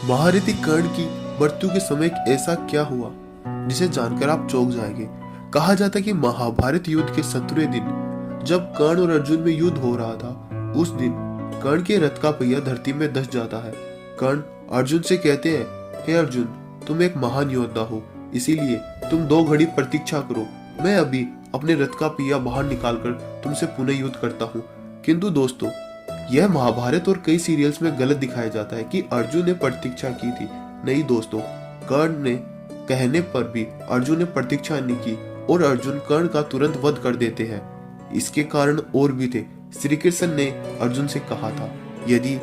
महारथी कर्ण की मृत्यु के समय ऐसा क्या हुआ जिसे जानकर आप चौंक जाएंगे। कहा जाता है कि महाभारत युद्ध के 17वें दिन जब कर्ण और अर्जुन में युद्ध हो रहा था, उस दिन कर्ण के रथ का पहिया धरती में धंस जाता है। कर्ण अर्जुन से कहते हैं, हे अर्जुन, तुम एक महान योद्धा हो, इसीलिए तुम 2 घड़ी प्रतीक्षा करो, मैं अभी अपने रथ का पहिया बाहर निकालकर तुमसे पुनः युद्ध करता हूँ। किंतु दोस्तों, यह महाभारत और कई सीरियल्स में गलत दिखाया जाता है कि अर्जुन ने प्रतीक्षा की थी। नहीं दोस्तों, कर्ण ने कहने पर भी अर्जुन ने प्रतीक्षा नहीं की और अर्जुन कर्ण का तुरंत वध कर देते हैं। इसके कारण और भी थे। श्री कृष्ण ने अर्जुन से कहा था, यदि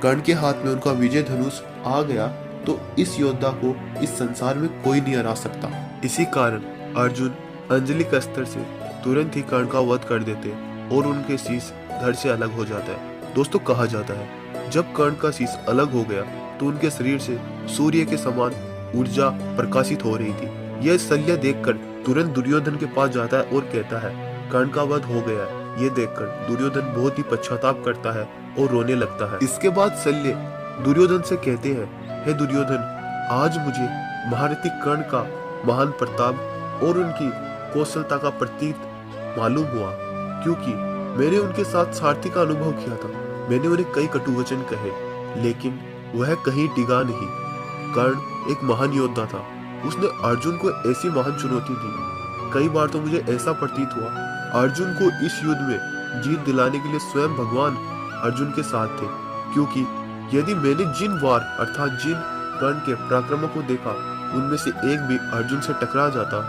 कर्ण के हाथ में उनका विजय धनुष आ गया तो इस योद्धा को इस संसार में कोई नहीं हरा सकता। इसी कारण अर्जुन अंजलि के अस्त्र से तुरंत ही कर्ण का वध कर देते और उनके शीश धड़ से अलग हो जाता है। दोस्तों, कहा जाता है जब कर्ण का शीश अलग हो गया तो उनके शरीर से सूर्य के समान ऊर्जा प्रकाशित हो रही थी। यह शल्य देखकर तुरंत दुर्योधन के पास जाता है और कहता है, कर्ण का वध हो गया है। ये देखकर दुर्योधन बहुत ही पश्चाताप करता है और रोने लगता है। इसके बाद शल्य दुर्योधन से कहते हैं, हे दुर्योधन, आज मुझे महारथी कर्ण का महान प्रताप और उनकी कौशलता का प्रतीक मालूम हुआ, क्योंकि मैंने उनके साथ सारथी का अनुभव किया था। मैंने उन्हें कई कटु वचन कहे, लेकिन वह कहीं टिका नहीं। कर्ण एक महान योद्धा था। उसने अर्जुन को ऐसी महान चुनौती दी। कई बार तो मुझे ऐसा प्रतीत हुआ अर्जुन को इस युद्ध में जीत दिलाने के लिए स्वयं भगवान अर्जुन के साथ थे, क्योंकि यदि मैंने जिन वार अर्थात जिन कर्ण के पराक्रमों को देखा उनमें से एक भी अर्जुन से टकरा जाता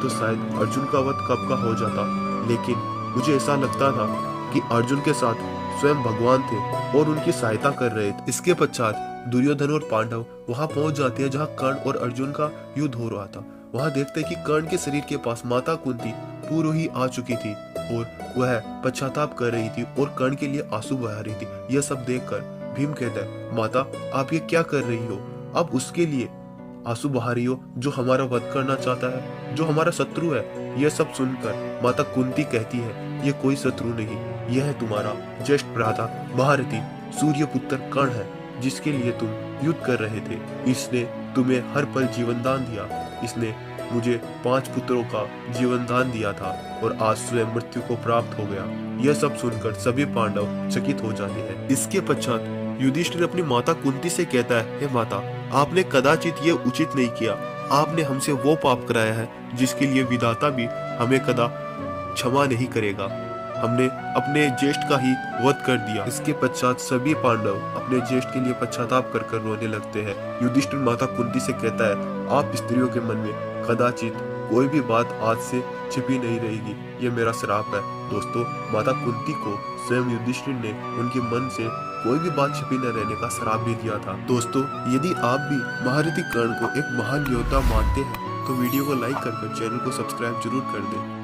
तो शायद अर्जुन का वध कब का हो जाता। लेकिन मुझे ऐसा लगता था कि अर्जुन के साथ स्वयं भगवान थे और उनकी सहायता कर रहे थे। इसके पश्चात दुर्योधन और पांडव वहां पहुंच जाते हैं जहां कर्ण और अर्जुन का युद्ध हो रहा था। वहां देखते हैं कि कर्ण के शरीर के पास माता कुंती पूर्व ही आ चुकी थी और वह पश्चाताप कर रही थी और कर्ण के लिए आंसू बहा रही थी। यह सब देखकर भीम कहता है, माता आप ये क्या कर रही हो? अब उसके लिए आंसू बहा रही हो जो हमारा वध करना चाहता है, जो हमारा शत्रु है। यह सब सुनकर माता कुंती कहती है, यह कोई शत्रु नहीं, यह है तुम्हारा ज्येष्ठ भ्राता महारथी सूर्यपुत्र कर्ण है, जिसके लिए तुम युद्ध कर रहे थे। इसने तुम्हें हर पल जीवन दान दिया। इसने मुझे 5 पुत्रों का जीवन दान दिया था और आज स्वयं मृत्यु को प्राप्त हो गया। यह सब सुनकर सभी पांडव चकित हो जाते हैं। इसके पश्चात युधिष्ठिर अपनी माता कुंती से कहता है, हे माता, आपने कदाचित ये उचित नहीं किया। आपने हमसे वो पाप कराया है जिसके लिए विधाता भी हमें कदा क्षमा नहीं करेगा। हमने अपने ज्येष्ठ का ही वध कर दिया। इसके पश्चात सभी पांडव अपने ज्येष्ठ के लिए पश्चाताप कर कर रोने लगते हैं। युधिष्ठिर माता कुंती से कहता है, आप स्त्रियों के मन में कदाचित कोई भी बात आज से छिपी नहीं रहेगी, ये मेरा श्राप है। दोस्तों, माता कुंती को स्वयं युधिष्ठिर ने उनके मन से कोई भी बात छिपी न रहने का श्राप भी दिया था। दोस्तों, यदि आप भी महारथी कर्ण को एक महान योद्धा मानते हैं तो वीडियो को लाइक कर चैनल को सब्सक्राइब जरूर कर दें।